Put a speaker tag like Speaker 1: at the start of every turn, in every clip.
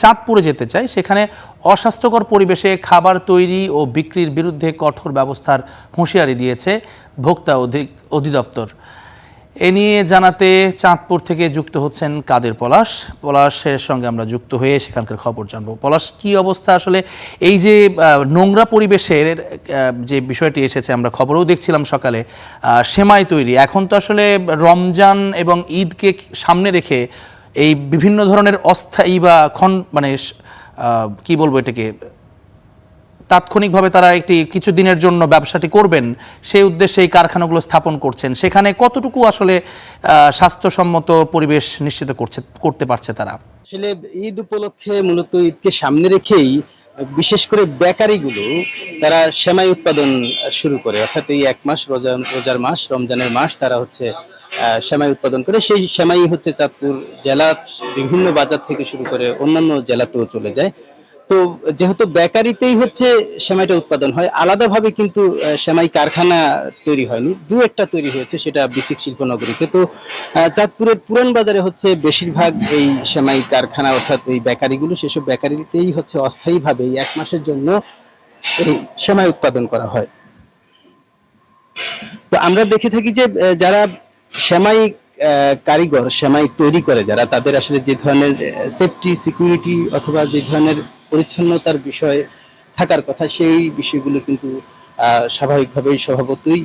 Speaker 1: চাঁদপুরে যেতে চাই, সেখানে অস্বাস্থ্যকর পরিবেশে খাবার তৈরি ও বিক্রির বিরুদ্ধে কঠোর ব্যবস্থার হুঁশিয়ারি দিয়েছে ভোক্তা অধিদপ্তর। এ নিয়ে জানাতে চাঁদপুর থেকে যুক্ত হচ্ছেন কাদের পলাশের সঙ্গে আমরা যুক্ত হয়ে সেখানকার খবর জানবো। পলাশ, কি অবস্থা আসলে এই যে নোংরা পরিবেশের যে বিষয়টি এসেছে, আমরা খবরেও দেখছিলাম সকালে সেমাই তৈরি, এখন তো আসলে রমজান এবং ঈদকে সামনে রেখে এই বিভিন্ন ধরনের অস্থায়ী বা কি বলবো এটাকে, তাৎক্ষণিকভাবে তারা কিছু দিনের জন্য ব্যবসাটি করবেন, সেই উদ্দেশ্যে এই কারখানাগুলো স্থাপন করছেন। সেখানে কতটুকু আসলে স্বাস্থ্যসম্মত পরিবেশ নিশ্চিত করতে পারছে তারা?
Speaker 2: আসলে ঈদ উপলক্ষে মূলত ঈদকে সামনে রেখেই বিশেষ করে বেকারিগুলো তারা সেমাই উৎপাদন শুরু করে, অর্থাৎ এই এক মাস রোজার মাস, রমজানের মাস, তারা হচ্ছে সেমাই উৎপাদন করে। সেই সেমাই হচ্ছে চাঁদপুর জেলার বিভিন্ন বাজার থেকে শুরু করে অন্যান্য জেলাতেও চলে যায়। তো যেহেতু বেকারিতেই হচ্ছে সেমাইটা উৎপাদন হয়, আলাদাভাবে কিন্তু সেমাই কারখানা তৈরি হয়নি, দু একটা তৈরি হয়েছে, সেটা বিসিক শিল্পনগরীতে। তো চাঁদপুরের পুরান বাজারে হচ্ছে বেশিরভাগ এই সেমাই কারখানা, অর্থাৎ এই বেকারিগুলো, সেসব বেকারিতেই হচ্ছে অস্থায়ীভাবে এই এক মাসের জন্য এই সেমাই উৎপাদন করা হয়। তো আমরা দেখে থাকি যে যারা সেমাই কারিগর, সেমাই তৈরি করে যারা, তাদের আসলে যে ধরনের সেফটি সিকিউরিটি অথবা যে ধরনের পরিচ্ছন্নতার বিষয় থাকার কথা, সেই বিষয়গুলো কিন্তু স্বাভাবিকভাবেই স্বভাবতই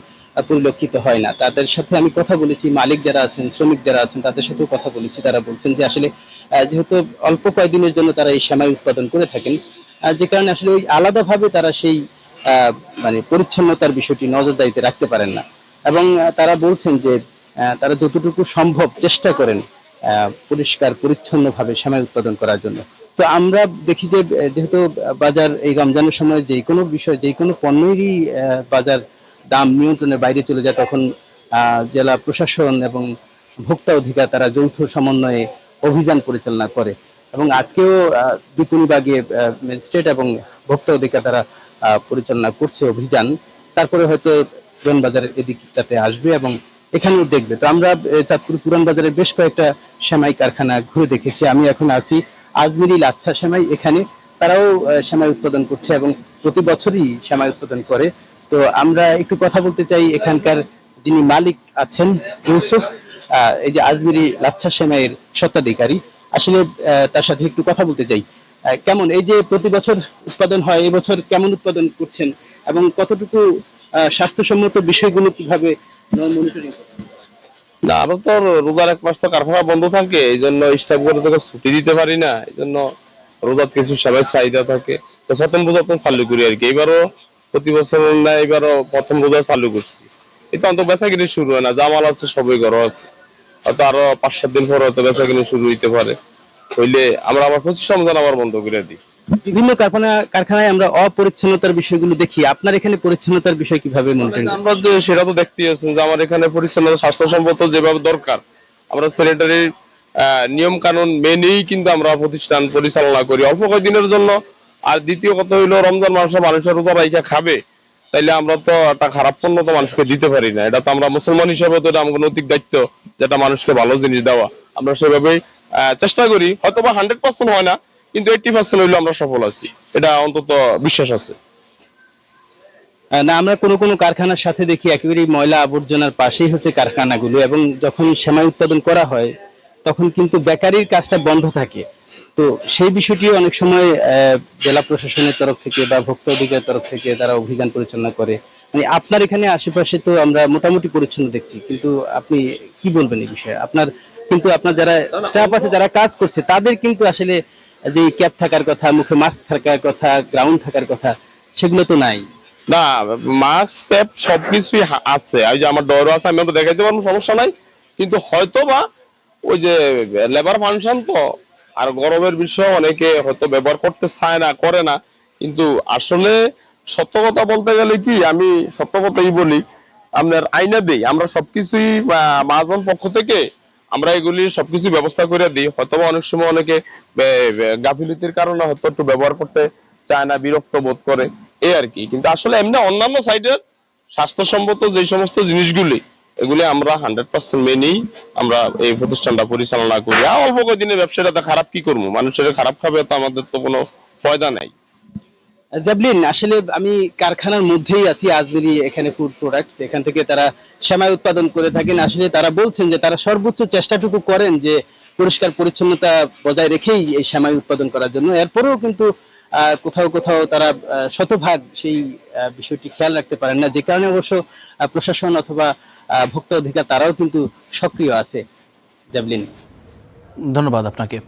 Speaker 2: পরিলক্ষিত হয় না। তাদের সাথে আমি কথা বলেছি, মালিক যারা আছেন, শ্রমিক যারা আছেন, তাদের সাথেও কথা বলেছি। তারা বলছেন যে আসলে যেহেতু অল্প কয়েকদিনের জন্য তারা এই সেমাই উৎপাদন করে থাকেন, যে কারণে আসলে ওই আলাদাভাবে তারা সেই মানে পরিচ্ছন্নতার বিষয়টি নজরদারিতে রাখতে পারেন না। এবং তারা বলছেন যে তারা যতটুকু সম্ভব চেষ্টা করেন পরিষ্কার পরিচ্ছন্নভাবে সেমাই উৎপাদন করার জন্য। তো আমরা দেখি যে যেহেতু বাজার এই রমজানের সময় যে কোনো বিষয়, যে কোনো পণ্যেরই বাজার দাম নিয়ন্ত্রণের বাইরে চলে যায়, তখন জেলা প্রশাসন এবং ভোক্তা অধিকার তারা যৌথ সমন্বয়ে অভিযান পরিচালনা করে। এবং আজকেও বিপণীবাগে ম্যাজিস্ট্রেট এবং ভোক্তা অধিকার তারা পরিচালনা করছে অভিযান। তারপরে হয়তো পুরান বাজারের এদিকটাতে আসবে এবং এখানেও দেখবে। তো আমরা চাঁদপুর পুরান বাজারের বেশ কয়েকটা সেমাই কারখানা ঘুরে দেখেছি। আমি এখন আছি আজমিরি লাচ্ছা সেমাই, এখানে তারাও সেমাই উৎপাদন করছে এবং প্রতি বছরই সেমাই উৎপাদন করে। তো আমরা একটু কথা বলতে চাই এখানকার যিনি মালিক আছেন, ইউসুফ, এই যে আজমিরি লাচ্ছা সেমাইয়ের স্বত্বাধিকারী, আসলে তার সাথে একটু কথা বলতে চাই। কেমন এই যে প্রতি বছর উৎপাদন হয়, এই বছর কেমন উৎপাদন করছেন এবং কতটুকু স্বাস্থ্যসম্মত বিষয়গুলো কিভাবে মনিটরিং করছেন?
Speaker 3: না, আমরা তো রোজার এক মাস তো কারখানা বন্ধ থাকে, এই জন্য স্টাফ করে তোকে ছুটি দিতে পারি না। এই জন্য রোজার কিছু সবাই চাহিদা থাকে, তো প্রথম রোজা তো চালু করি আর কি। এবারও প্রতি বছর না, এবারও প্রথম রোজা চালু করছি। এটা অন্ত বেচা কিনে শুরু হয় না, জামাল আছে, সবই ঘর আছে, হয়তো আরো 5-7 দিন পর হয়তো বেচা কিনে শুরু হইতে পারে। হইলে আমরা আবার 25 রমজান আবার বন্ধ করে দিই।
Speaker 2: বিভিন্ন কারখানায় আমরা অপরিচ্ছন্নতার বিষয়গুলো দেখি, আপনার এখানে পরিচ্ছন্নতার বিষয় কিভাবে মনিটরিং?
Speaker 3: আমরা যে সেটা তো দেখতেই আছেন যে আমার এখানে পরিচ্ছন্নতা স্বাস্থ্যসম্মত যেভাবে দরকার, আমরা স্যানিটারি নিয়ম কানুন মেনেই কিন্তু আমরা প্রতিষ্ঠান পরিচালনা করি অল্প কয়েকদিনের জন্য। আর দ্বিতীয় কথা হইলো, রমজান মাসে মানুষের রোজা রাইখা খাবে, তাইলে আমরা তো একটা খারাপ পণ্য তো মানুষকে দিতে পারি না। এটা তো আমরা মুসলমান হিসেবে তো এটা আমাদের নৈতিক দায়িত্ব, যেটা মানুষকে ভালো জিনিস দেওয়া। আমরা সেভাবেই চেষ্টা করি, হয়তো বা 100% হয় না, কিন্তু 80% হইলেও আমরা সফল আছি, এটা অন্তত বিশ্বাস আছে।
Speaker 2: না, আমরা কোনো কোনো কারখানার সাথে দেখি একেবারেই ময়লা আবর্জনার পাশেই হচ্ছে কারখানাগুলো, এবং যখন সেমাই উৎপাদন করা হয় তখন কিন্তু বেকারির কাজটা বন্ধ থাকে। তো সেই বিষয়টিও অনেক সময় জেলা প্রশাসনের তরফ থেকে বা ভোক্তা অধিকারের তরফ থেকে তারা অভিযান পরিচালনা করে। মানে আপনার এখানে আশেপাশে তো আমরা মোটামুটি পরিচ্ছন্ন দেখছি, কিন্তু আপনি কি বলবেন এই বিষয়ে? আপনার যারা স্টাফ আছে, যারা কাজ করছে, তাদের কিন্তু আসলে যে ক্যাপ থাকার কথা, মুখে মাস্ক থাকার কথা, গ্রাউন্ড থাকার কথা, সেগুলো তো নাই।
Speaker 3: না, মাস্ক ক্যাপ সবকিছুই আছে, ওই যে আমার ডরও আছে, আমি তো দেখাইতে পারবো, সমস্যা নাই। কিন্তু হয়তো বা ওই যে লেবার ফাংশন তো, আর গরমের বিষয় অনেকে হয়তো ব্যবহার করতে চায় না, করে না। কিন্তু আসলে সত্য কথা বলতে গেলে কি, আমি সত্য কথাই বলি, আপনার আইনা দিই আমরা সবকিছুই, মহাজন পক্ষ থেকে আমরা এগুলি সবকিছু ব্যবস্থা করে দিই। হয়তো অনেক সময় অনেকে গাফিলতির কারণে হয়তো একটু ব্যবহার করতে চায় না, বিরক্ত বোধ করে, এই আর কি। কিন্তু আসলে এমনি অন্যান্য সাইডের স্বাস্থ্যসম্মত যে সমস্ত জিনিসগুলি এগুলি আমরা 100% মেনেই আমরা এই প্রতিষ্ঠানটা পরিচালনা করি। আর অল্প কদিনের ব্যবসাটা খারাপ কি করবো, মানুষের খারাপ খাবে তো আমাদের তো কোনো ফায়দা নাই।
Speaker 2: জাবলিন, আসলে আমি কারখানার মধ্যেই আছি, আজমেরি এখানে ফুড প্রোডাক্টস, এখান থেকে তারা সেমাই উৎপাদন করে থাকেন। আসলে তারা বলছেন যে তারা সর্বোচ্চ চেষ্টাটুকু করেন যে পরিষ্কার পরিচ্ছন্নতা বজায় রেখেই এই সেমাই উৎপাদন করার জন্য। এরপরেও কিন্তু কোথাও কোথাও তারা শতভাগ সেই বিষয়টি খেয়াল রাখতে পারেন না, যে কারণে অবশ্য প্রশাসন অথবা ভোক্তা অধিকার তারাও কিন্তু সক্রিয় আছে। জাবলিন,
Speaker 1: ধন্যবাদ আপনাকে।